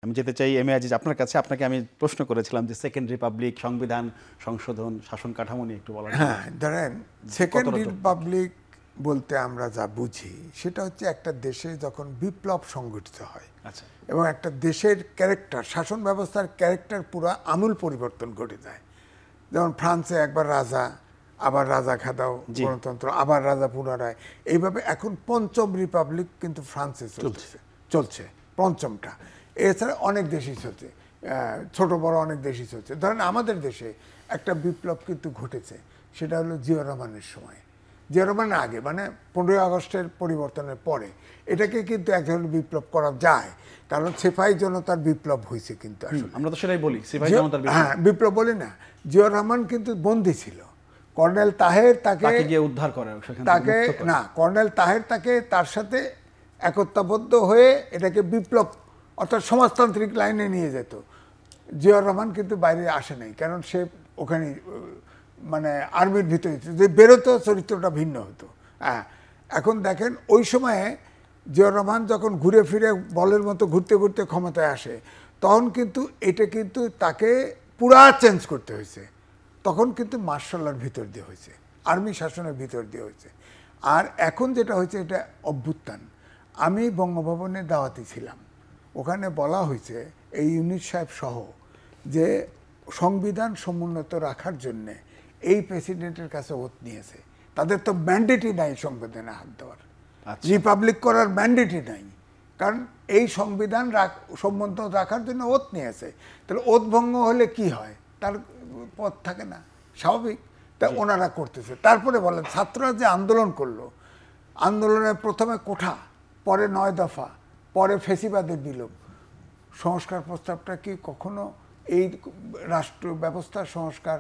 আমি যেতে চাই এম এ আজিজ আপনার কাছে। আপনাকে আমি প্রশ্ন করেছিলাম যে সেকেন্ড রিপাবলিক, সংবিধান সংশোধন, শাসন কাঠামো নিয়ে একটু বলার। হ্যাঁ, ধরেন সেকেন্ড রিপাবলিক বলতে আমরা যা বুঝি সেটা হচ্ছে একটা দেশে যখন বিপ্লব সংগঠিত হয় আচ্ছা, এবং একটা দেশের ক্যারেক্টার, শাসন ব্যবস্থার ক্যারেক্টার পুরো আমূল পরিবর্তন ঘটে যায়। যেমন ফ্রান্সে একবার রাজা, আবার রাজা খাদাও গণতন্ত্র, আবার রাজা পুনরায়, এইভাবে এখন পঞ্চম রিপাবলিক কিন্তু ফ্রান্সে চলছে পঞ্চমটা। এছাড়া অনেক দেশই চলছে, ছোট বড় অনেক দেশই চলছে। ধরেন আমাদের দেশে একটা বিপ্লব কিন্তু ঘটেছে, সেটা হলো জিয়া রহমানের সময়, জিয়া রহমানের আগে, মানে 15ই আগস্টের পরিবর্তনের পরে। এটাকে কিন্তু এক ধরনের বিপ্লব করা যায়, কারণ সিপাহী জনতার বিপ্লব হয়েছে কিন্তু আসলে। আমরা তো সেটাই বলি, সিপাহী জনতার বিপ্লব। হ্যাঁ, বিপ্লব বলি না। জিয়া রহমান কিন্তু বন্দী ছিল, কর্নেল তাহের তাকে গিয়ে উদ্ধার করে, তাকে না, কর্নেল তাহের তাকে তার সাথে একতাবদ্ধ হয়ে এটাকে বিপ্লব অর্থাৎ সমাজতান্ত্রিক লাইনে নিয়ে যেত। জিয়া রহমান কিন্তু বাইরে আসে নাই, কারণ সে ওখানে মানে আর্মির ভিতরে যে বেরোতো চরিত্রটা ভিন্ন হতো। হ্যাঁ, এখন দেখেন ওই সময়ে জিয়া রহমান যখন ঘুরে ফিরে বলের মতো ঘুরতে ঘুরতে ক্ষমতায় আসে, তখন কিন্তু এটা কিন্তু তাকে পুরা চেঞ্জ করতে হয়েছে। তখন কিন্তু মার্শালের ভিতর দিয়ে হয়েছে, আর্মি শাসনের ভিতর দিয়ে হয়েছে। আর এখন যেটা হয়েছে এটা অভ্যুত্থান। আমি বঙ্গভবনে দাওয়াতি ছিলাম, ওখানে বলা হয়েছে এই ইউনিট সাহেব সহ যে সংবিধান সমুন্নত রাখার জন্যে এই প্রেসিডেন্টের কাছে ওত নিয়েছে। তাদের তো ম্যান্ডেটই নাই সংবিধানে হাত দেওয়ার, রিপাবলিক করার ম্যান্ডেটই নাই, কারণ এই সংবিধান সমুন্নত রাখার জন্য ওত নিয়েছে। তাহলে ওত ভঙ্গ হলে কি হয়, তার পথ থাকে না, স্বাভাবিক। তা ওনারা করতেছে। তারপরে বলেন ছাত্ররা যে আন্দোলন করলো, আন্দোলনের প্রথমে কোঠা, পরে 9 দফা, পরে ফেসিবাদের বিলোপ, সংস্কার প্রস্তাবটা কি কখনো এই রাষ্ট্র ব্যবস্থার সংস্কার,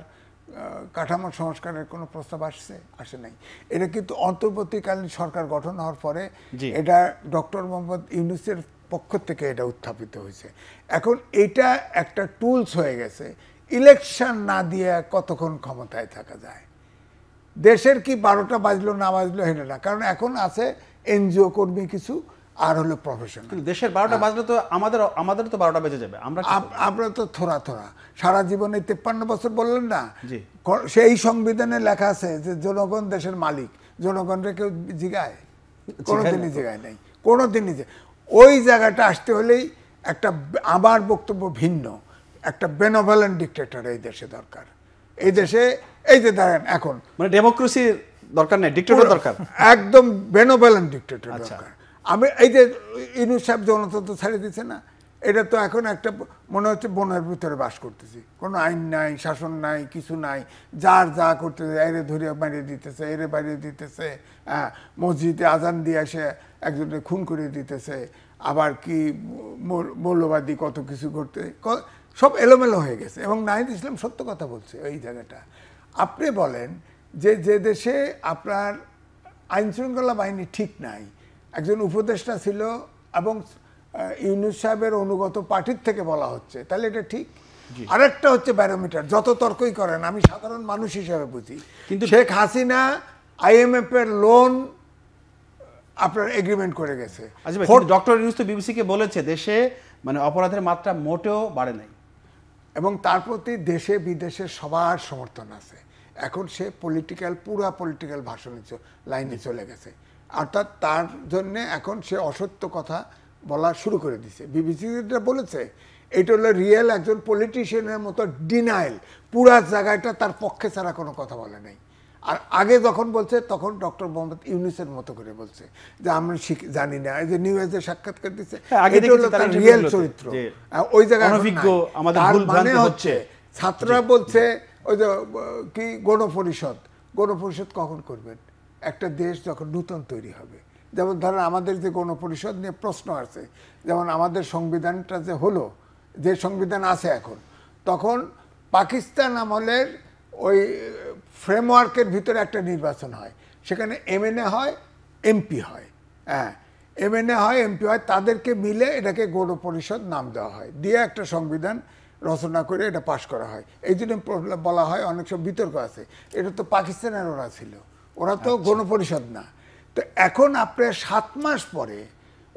কাঠামোর সংস্কারের কোনো প্রস্তাব আসে নাই। এটা কিন্তু অন্তর্বর্তীকালীন সরকার গঠন হওয়ার পরে এটা ডক্টর মোহাম্মদ ইউনূসের পক্ষ থেকে এটা উত্থাপিত হয়েছে। এখন এটা একটা টুলস হয়ে গেছে। ইলেকশন না দিয়ে কতক্ষণ ক্ষমতায় থাকা যায়, দেশের কি 12টা বাজলো না বাজলো হেনে না, কারণ এখন আছে এনজিও কর্মী কিছু, আর হলো প্রফেশনাল। দেশের 12টা বাজলে তো আমাদের তো 12টা বেজে যাবে। আমরা তো থোড়া সারা জীবনে 53 বছর বললেন না, সেই সংবিধানে লেখা আছে যে জনগণ দেশের মালিক, জনগণকে কেউ জিগায়? কোনোদিনই জিগায় নাই, কোনোদিনই। ওই জায়গাটা আসতে হলেই একটা, আমার বক্তব্য ভিন্ন, একটা বেনেভোলেন্ট ডিক্টেটর এই দেশে দরকার। এই দেশে এই যে দেখেন এখন মানে ডেমোক্রেসির দরকার নেই, ডিক্টেটর দরকার, একদম বেনেভোলেন্ট ডিক্টেটর দরকার। আমি এই যে ইউনূস সাহেব জনতন্ত্র ছাড়িয়ে দিচ্ছে না, এটা তো এখন একটা মনে হচ্ছে বনের ভিতরে বাস করতেছি, কোনো আইন নাই, শাসন নাই, কিছু নাই, যার যা করতেছে, এরে ধরে মারিয়ে দিতেছে, এরে বাড়িয়ে দিতেছে, হ্যাঁ, মসজিদে আজান দিয়ে এসে একজনের খুন করে দিতেছে, আবার কি মৌলবাদী কত কিছু করতে, সব এলোমেলো হয়ে গেছে। এবং নাহিদ ইসলাম সত্য কথা বলছে এই জায়গাটা। আপনি বলেন যে যে দেশে আপনার আইন শৃঙ্খলা বাহিনী ঠিক নাই, একজন উপদেষ্টা ছিল এবং ইউনূস সাহেবের অনুগত পার্টির থেকে বলা হচ্ছে, তাহলে এটা ঠিক? আরেকটা হচ্ছে ব্যারোমিটার, যত তর্কই করেন, আমি সাধারণ মানুষ হিসেবে বুঝি, কিন্তু শেখ হাসিনা IMF এর লোন আপনার এগ্রিমেন্ট করে গেছে। ডক্টর ইউনূস তো বিবিসিকে বলেছে দেশে মানে অপরাধের মাত্রা মোটেও বাড়ে নাই, এবং তার প্রতি দেশে বিদেশে সবার সমর্থন আছে। এখন সে পুরা পলিটিক্যাল ভাষণে লাইনে চলে গেছে, অর্থাৎ তার জন্যে এখন সে অসত্য কথা বলা শুরু করে দিছে। বিবিসি যেটা বলেছে এটা হলো রিয়েল একজন পলিটিশিয়ানের মতো ডিনাইল, পুরা জায়গাটা তার পক্ষে ছাড়া কোনো কথা বলে নাই। আর আগে যখন বলছে তখন ডক্টর মোহাম্মদ ইউনূসের মতো করে বলছে যে আমরা জানি না, এই যে নিউজে সাক্ষাৎকার দিচ্ছে, এটা হলো তার রিয়েল চরিত্র। ওই জায়গায় মানে হচ্ছে ছাত্ররা বলছে ওই যে কি গণপরিষদ কখন করবেন? একটা দেশ যখন নূতন তৈরি হবে, যেমন ধরেন আমাদের যে গণপরিষদ নিয়ে প্রশ্ন আছে, যেমন আমাদের সংবিধানটা যে হলো, যে সংবিধান আছে এখন, তখন পাকিস্তান আমলের ওই ফ্রেমওয়ার্কের ভিতরে একটা নির্বাচন হয়, সেখানে MNA হয়, MP হয়, হ্যাঁ, MNA হয়, MP হয়, তাদেরকে মিলে এটাকে গণপরিষদ নাম দেওয়া হয়, দিয়ে একটা সংবিধান রচনা করে এটা পাশ করা হয়। এই জন্য বলা হয়, অনেক সব বিতর্ক আছে, এটা তো পাকিস্তানের ওরা ছিল, ওরা তো গণপরিষদ না। তো এখন আপনার 7 মাস পরে,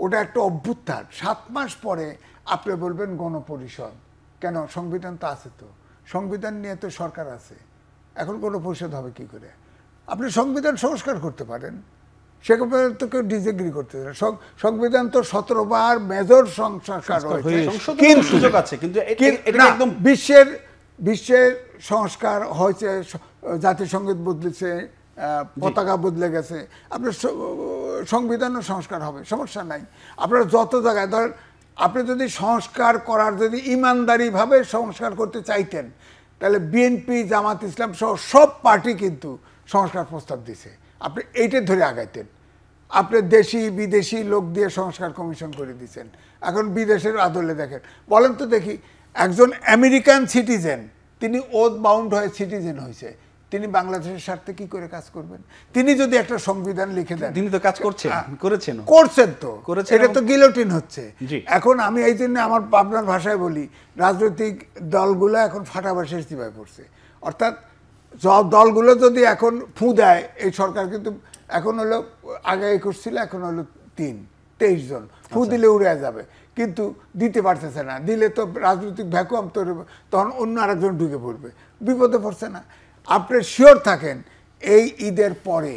ওটা একটা অভ্যুত্থান, 7 মাস পরে আপনি বলবেন গণপরিষদ, কেন? সংবিধান তো আছে, তো সংবিধান নিয়ে তো সরকার আছে, এখন গণপরিষদ হবে কি করে? আপনি সংবিধান সংস্কার করতে পারেন, সেখানে তো কেউ ডিসএগ্রি করতে পারে। সংবিধান তো 17 বার মেজর সংস্কার হয়েছে, কিন্তু সুযোগ আছে, কিন্তু এটা একদম বিশ্বের সংস্কার হয়েছে, জাতীয় সঙ্গীত বদলেছে, পতাকা বদলে গেছে, আপনার সংবিধানও সংস্কার হবে, সমস্যা নাই। আপনার যত জায়গায় ধরেন, আপনি যদি সংস্কার করার, যদি ইমানদারিভাবে সংস্কার করতে চাইতেন, তাহলে বিএনপি, জামাত ইসলাম সহ সব পার্টি কিন্তু সংস্কার প্রস্তাব দিছে, আপনি এইটা ধরে আগাইতেন। আপনি দেশি বিদেশি লোক দিয়ে সংস্কার কমিশন করে দিচ্ছেন, এখন বিদেশের আদলে দেখেন। বলেন তো দেখি, একজন আমেরিকান সিটিজেন, তিনি ওথ বাউন্ড হয়ে সিটিজেন হয়েছে, তিনি বাংলাদেশের স্বার্থে কি করে কাজ করবেন? তিনি যদি একটা সংবিধান লিখে দেন, তিনি তো কাজ করছেন, করছেন তো, এটা তো গিলোটিন হচ্ছে। এখন আমি এই জন্য আমার আপনার ভাষায় বলি, রাজনৈতিক দলগুলো এখন ফাটাবাসের চিপায় পড়ছে। অর্থাৎ সব দলগুলো যদি এখন ফু দেয়, এই সরকার কিন্তু এখন হলো, আগে 21 ছিল, এখন হলো 23 জন, ফু দিলে উড়ে যাবে, কিন্তু দিতে পারতেছে না। দিলে তো রাজনৈতিক ভ্যাকুয়াম তৈরি, তখন অন্য আরেকজন ঢুকে পড়বে, বিপদে পড়ছে না? আপনি শিওর থাকেন এই ঈদের পরে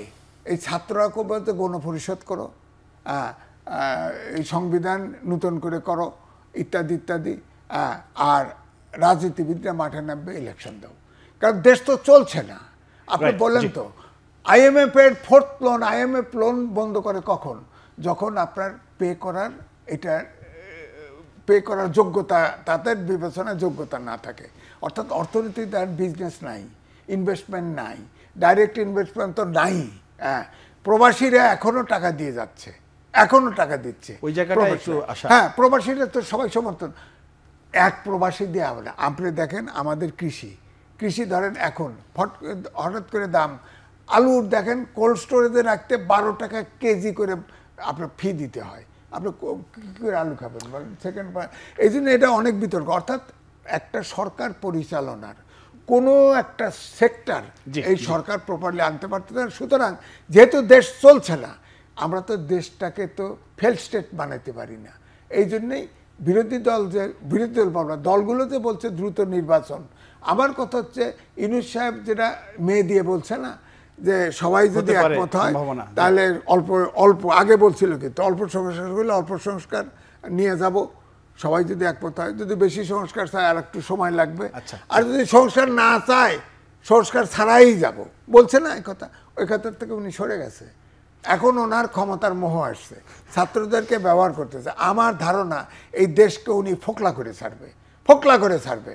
এই ছাত্ররা বলতে গণপরিষদ করো, এই সংবিধান নূতন করে করো, ইত্যাদি ইত্যাদি, আর রাজনীতিবিদরা মাঠে নামবে, ইলেকশন দাও, কারণ দেশ তো চলছে না। আপনি বললেন তো IMF এর 4th লোন, IMF লোন বন্ধ করে কখন? যখন আপনার পে করার যোগ্যতা, তাদের বিবেচনায় যোগ্যতা না থাকে। অর্থাৎ অর্থনীতিতে আর বিজনেস নাই, ইনভেস্টমেন্ট নাই, ডাইরেক্ট ইনভেস্টমেন্ট তো নাই। প্রবাসীরা এখনো টাকা দিয়ে যাচ্ছে, এখনো টাকা দিচ্ছে, ওই জায়গাটা একটু আশা। হ্যাঁ, প্রবাসীরা তো সবাই সমর্থন। এক প্রবাসী দিয়ে হবে না। আপনি দেখেন আমাদের কৃষি ধরেন এখন হঠাৎ করে দাম, আলুর দেখেন কোল্ড স্টোরেজে রাখতে 12 টাকা কেজি করে আপনার ফি দিতে হয়। আপনি কী করে আলু খাবেন? সেকেন্ড, এই জন্য এটা অনেক বিতর্ক। অর্থাৎ একটা সরকার পরিচালনার কোনো একটা সেক্টর এই সরকার প্রপারলি আনতে পারতেছে না। সুতরাং যেহেতু দেশ চলছে না, আমরা তো দেশটাকে তো ফেল স্টেট বানাতে পারি না। এই জন্যেই বিরোধী দল পাবনা দলগুলো যে বলছে দ্রুত নির্বাচন, আমার কথা হচ্ছে ইউনূস সাহেব যেটা মেয়ে দিয়ে বলছে না, যে সবাই যদি একমত হয় তাহলে অল্প আগে বলছিল, কিন্তু অল্প সংস্কার হলে অল্প সংস্কার নিয়ে যাব, সবাই যদি একমত হয়। যদি বেশি সংস্কার চায় আর একটু সময় লাগবে, আর যদি সংস্কার না চায় সংস্কার ছাড়াই যাব, বলছে না এই কথা, ওই কথার থেকে উনি সরে গেছে। এখন ওনার ক্ষমতার মোহ আসছে, ছাত্রদেরকে ব্যবহার করতেছে। আমার ধারণা এই দেশকে উনি ফোকলা করে ছাড়বে।